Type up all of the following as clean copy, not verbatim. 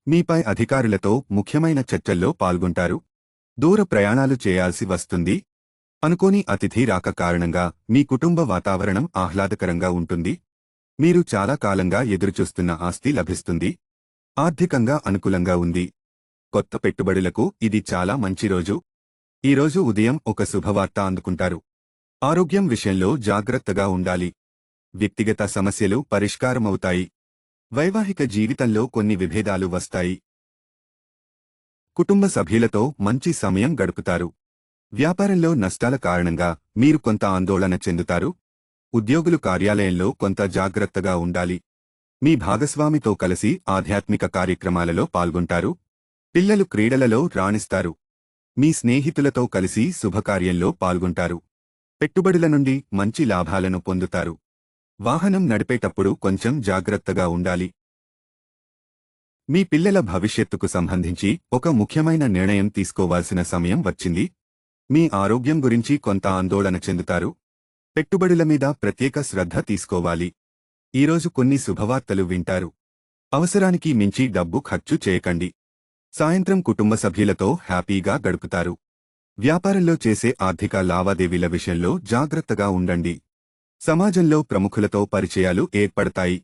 మీపై అధికారులతో ముఖ్యమైన చర్చల్లో పాల్గొంటారు. దూర ప్రయాణాలు చేయాల్సి వస్తుంది. అనుకోని అతిథి రాక కారణంగా మీ కుటుంబ వాతావరణం ఆహ్లాదకరంగా ఉంటుంది. మీరు చాలా కాలంగా ఎదురుచూస్తున్న ఆస్తి లభిస్తుంది. ఆర్థికంగా అనుకూలంగా ఉంది. కొత్త పెట్టుబడులకు ఇది చాలా మంచి రోజు. ఈరోజు ఉదయం ఒక శుభవార్త అందుకుంటారు. ఆరోగ్యం విషయంలో జాగ్రత్తగా ఉండాలి. వ్యక్తిగత సమస్యలు పరిష్కారమవుతాయి. వైవాహిక జీవితంలో కొన్ని విభేదాలు వస్తాయి. కుటుంబ సభ్యులతో మంచి సమయం గడుపుతారు. వ్యాపారంలో నష్టాల కారణంగా మీరు కొంత ఆందోళన చెందుతారు. ఉద్యోగులు కార్యాలయంలో కొంత జాగ్రత్తగా ఉండాలి. మీ భాగస్వామితో కలిసి ఆధ్యాత్మిక కార్యక్రమాలలో పాల్గొంటారు. పిల్లలు క్రీడలలో రాణిస్తారు. మీ స్నేహితులతో కలిసి శుభకార్యంలో పాల్గొంటారు. పెట్టుబడుల నుండి మంచి లాభాలను పొందుతారు. వాహనం నడిపేటప్పుడు కొంచెం జాగ్రత్తగా ఉండాలి. మీ పిల్లల భవిష్యత్తుకు సంబంధించి ఒక ముఖ్యమైన నిర్ణయం తీసుకోవాల్సిన సమయం వచ్చింది. మీ ఆరోగ్యం గురించి కొంత ఆందోళన చెందుతారు. పెట్టుబడుల మీద ప్రత్యేక శ్రద్ధ తీసుకోవాలి. ఈరోజు కొన్ని శుభవార్తలు వింటారు. అవసరానికి మించి డబ్బు ఖర్చు చేయకండి. సాయంత్రం కుటుంబ సభ్యులతో హ్యాపీగా గడుపుతారు. వ్యాపారంలో చేసే ఆర్థిక లావాదేవీల విషయంలో జాగ్రత్తగా ఉండండి. సమాజంలో ప్రముఖులతో పరిచయాలు ఏర్పడతాయి.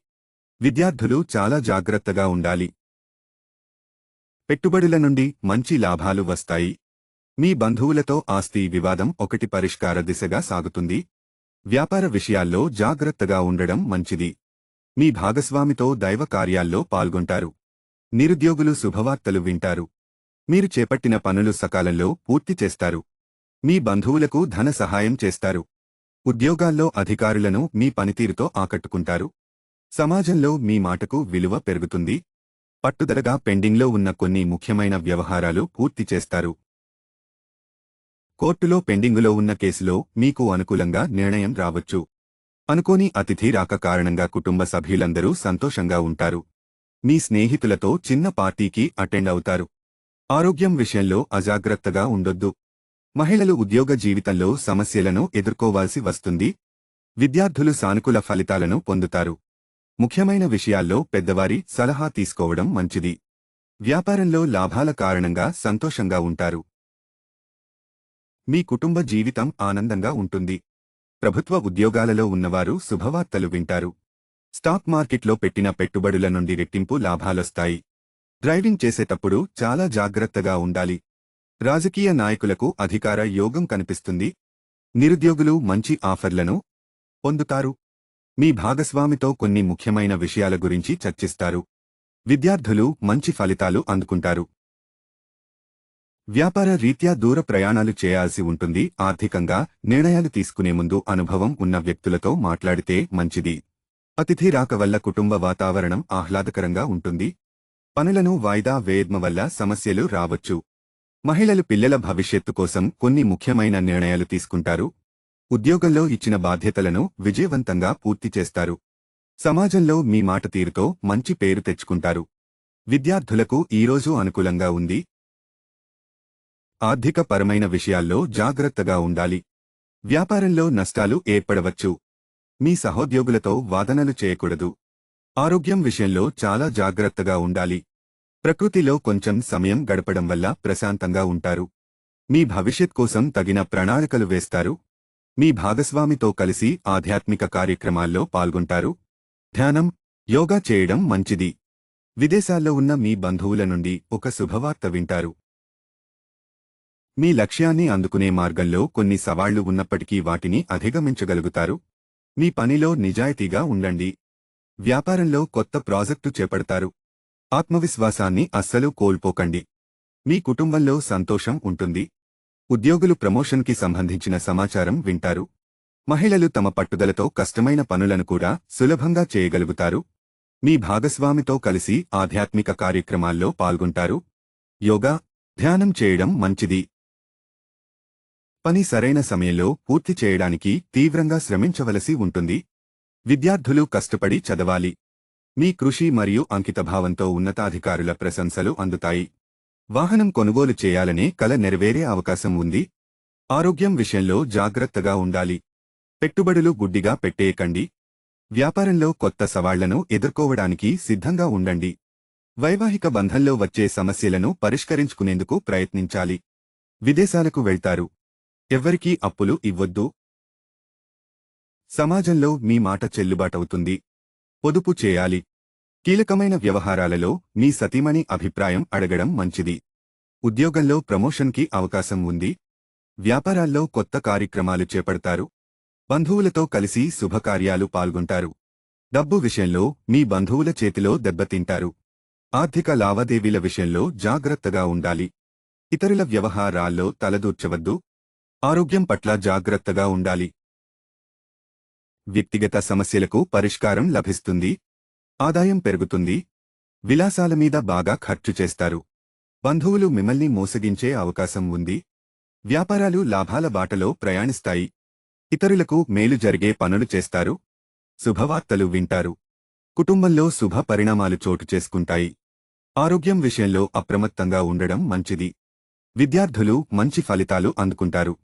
విద్యార్థులు చాలా జాగ్రత్తగా ఉండాలి. పెట్టుబడుల నుండి మంచి లాభాలు వస్తాయి. మీ బంధువులతో ఆస్తి వివాదం ఒకటి పరిష్కార దిశగా సాగుతుంది. వ్యాపార విషయాల్లో జాగ్రత్తగా ఉండడం మంచిది. మీ భాగస్వామితో దైవ కార్యాల్లో పాల్గొంటారు. నిరుద్యోగులు శుభవార్తలు వింటారు. మీరు చేపట్టిన పనులు సకాలంలో పూర్తి చేస్తారు. మీ బంధువులకు ధన సహాయం చేస్తారు. ఉద్యోగాల్లో అధికారులను మీ పనితీరుతో ఆకట్టుకుంటారు. సమాజంలో మీ మాటకు విలువ పెరుగుతుంది. పట్టుదలగా పెండింగ్లో ఉన్న కొన్ని ముఖ్యమైన వ్యవహారాలు పూర్తి చేస్తారు. కోర్టులో పెండింగులో ఉన్న కేసులో మీకు అనుకూలంగా నిర్ణయం రావచ్చు. అనుకోని అతిథి రాక కారణంగా కుటుంబ సభ్యులందరూ సంతోషంగా ఉంటారు. మీ స్నేహితులతో చిన్న పార్టీకి అటెండ్ అవుతారు. ఆరోగ్యం విషయంలో అజాగ్రత్తగా ఉండొద్దు. మహిళలు ఉద్యోగ జీవితంలో సమస్యలను ఎదుర్కోవాల్సి వస్తుంది. విద్యార్థులు సానుకూల ఫలితాలను పొందుతారు. ముఖ్యమైన విషయాల్లో పెద్దవారి సలహా తీసుకోవడం మంచిది. వ్యాపారంలో లాభాల కారణంగా సంతోషంగా ఉంటారు. మీ కుటుంబ జీవితం ఆనందంగా ఉంటుంది. ప్రభుత్వ ఉద్యోగాలలో ఉన్నవారు శుభవార్తలు వింటారు. స్టాక్ మార్కెట్లో పెట్టిన పెట్టుబడుల నుండి రెట్టింపు లాభాలొస్తాయి. డ్రైవింగ్ చేసేటప్పుడు చాలా జాగ్రత్తగా ఉండాలి. రాజకీయ నాయకులకు అధికార యోగం కనిపిస్తుంది. నిరుద్యోగులు మంచి ఆఫర్లను పొందుతారు. మీ భాగస్వామితో కొన్ని ముఖ్యమైన విషయాల గురించి చర్చిస్తారు. విద్యార్థులు మంచి ఫలితాలు అందుకుంటారు. వ్యాపార రీత్యా దూర ప్రయాణాలు చేయాల్సి ఉంటుంది. ఆర్థికంగా నిర్ణయాలు తీసుకునే ముందు అనుభవం ఉన్న వ్యక్తులతో మాట్లాడితే మంచిది. అతిథి రాక వల్ల కుటుంబ వాతావరణం ఆహ్లాదకరంగా ఉంటుంది. పనులను వాయిదా వేయడం వల్ల సమస్యలు రావచ్చు. మహిళలు పిల్లల భవిష్యత్తు కోసం కొన్ని ముఖ్యమైన నిర్ణయాలు తీసుకుంటారు. ఉద్యోగంలో ఇచ్చిన బాధ్యతలను విజయవంతంగా పూర్తి చేస్తారు. సమాజంలో మీ మాట తీరుతో మంచి పేరు తెచ్చుకుంటారు. విద్యార్థులకు ఈరోజు అనుకూలంగా ఉంది. ఆర్థిక పరమైన విషయాల్లో జాగ్రత్తగా ఉండాలి. వ్యాపారంలో నష్టాలు ఏర్పడవచ్చు. మీ సహోద్యోగులతో వాదనలు చేయకూడదు. ఆరోగ్యం విషయంలో చాలా జాగ్రత్తగా ఉండాలి. ప్రకృతిలో కొంచెం సమయం గడపడం వల్ల ప్రశాంతంగా ఉంటారు. మీ భవిష్యత్ కోసం తగిన ప్రణాళికలు వేస్తారు. మీ భాగస్వామితో కలిసి ఆధ్యాత్మిక కార్యక్రమాల్లో పాల్గొంటారు. ధ్యానం, యోగా చేయడం మంచిది. విదేశాల్లో ఉన్న మీ బంధువుల నుండి ఒక శుభవార్త వింటారు. మీ లక్ష్యాన్ని అందుకునే మార్గంలో కొన్ని సవాళ్లు ఉన్నప్పటికీ వాటిని అధిగమించగలుగుతారు. మీ పనిలో నిజాయితీగా ఉండండి. వ్యాపారంలో కొత్త ప్రాజెక్టు చేపడతారు. ఆత్మవిశ్వాసాన్ని అస్సలు కోల్పోకండి. మీ కుటుంబంలో సంతోషం ఉంటుంది. ఉద్యోగులు ప్రమోషన్కి సంబంధించిన సమాచారం వింటారు. మహిళలు తమ పట్టుదలతో కష్టమైన పనులను కూడా సులభంగా చేయగలుగుతారు. మీ భాగస్వామితో కలిసి ఆధ్యాత్మిక కార్యక్రమాల్లో పాల్గొంటారు. యోగా, ధ్యానం చేయడం మంచిది. పని సరైన సమయంలో పూర్తి చేయడానికి తీవ్రంగా శ్రమించవలసి ఉంటుంది. విద్యార్థులు కష్టపడి చదవాలి. మీ కృషి మరియు అంకితభావంతో ఉన్నతాధికారుల ప్రశంసలు అందుతాయి. వాహనం కొనుగోలు చేయాలనే కల నెరవేరే అవకాశం ఉంది. ఆరోగ్యం విషయంలో జాగ్రత్తగా ఉండాలి. పెట్టుబడులు గుడ్డిగా పెట్టేయకండి. వ్యాపారంలో కొత్త సవాళ్లను ఎదుర్కోవడానికి సిద్ధంగా ఉండండి. వైవాహిక బంధంలో వచ్చే సమస్యలను పరిష్కరించుకునేందుకు ప్రయత్నించాలి. విదేశాలకు వెళ్తారు. ఎవ్వరికీ అప్పులు ఇవ్వొద్దు. సమాజంలో మీ మాట చెల్లుబాటవుతుంది. పొదుపు చేయాలి. కీలకమైన వ్యవహారాలలో మీ సతీమణి అభిప్రాయం అడగడం మంచిది. ఉద్యోగంలో ప్రమోషన్కి అవకాశం ఉంది. వ్యాపారాల్లో కొత్త కార్యక్రమాలు చేపడతారు. బంధువులతో కలిసి శుభకార్యాలు పాల్గొంటారు. డబ్బు విషయంలో మీ బంధువుల చేతిలో దెబ్బతింటారు. ఆర్థిక లావాదేవీల విషయంలో జాగ్రత్తగా ఉండాలి. ఇతరుల వ్యవహారాల్లో తలదూర్చవద్దు. ఆరోగ్యం పట్ల జాగ్రత్తగా ఉండాలి. వ్యక్తిగత సమస్యలకు పరిష్కారం లభిస్తుంది. ఆదాయం పెరుగుతుంది. విలాసాల మీద బాగా ఖర్చు చేస్తారు. బంధువులు మిమ్మల్ని మోసగించే అవకాశం ఉంది. వ్యాపారాలు లాభాల బాటలో ప్రయాణిస్తాయి. ఇతరులకు మేలు జరిగే పనులు చేస్తారు. శుభవార్తలు వింటారు. కుటుంబంలో శుభ పరిణామాలు చోటు చేసుకుంటాయి. ఆరోగ్యం విషయంలో అప్రమత్తంగా ఉండడం మంచిది. విద్యార్థులు మంచి ఫలితాలు అందుకుంటారు.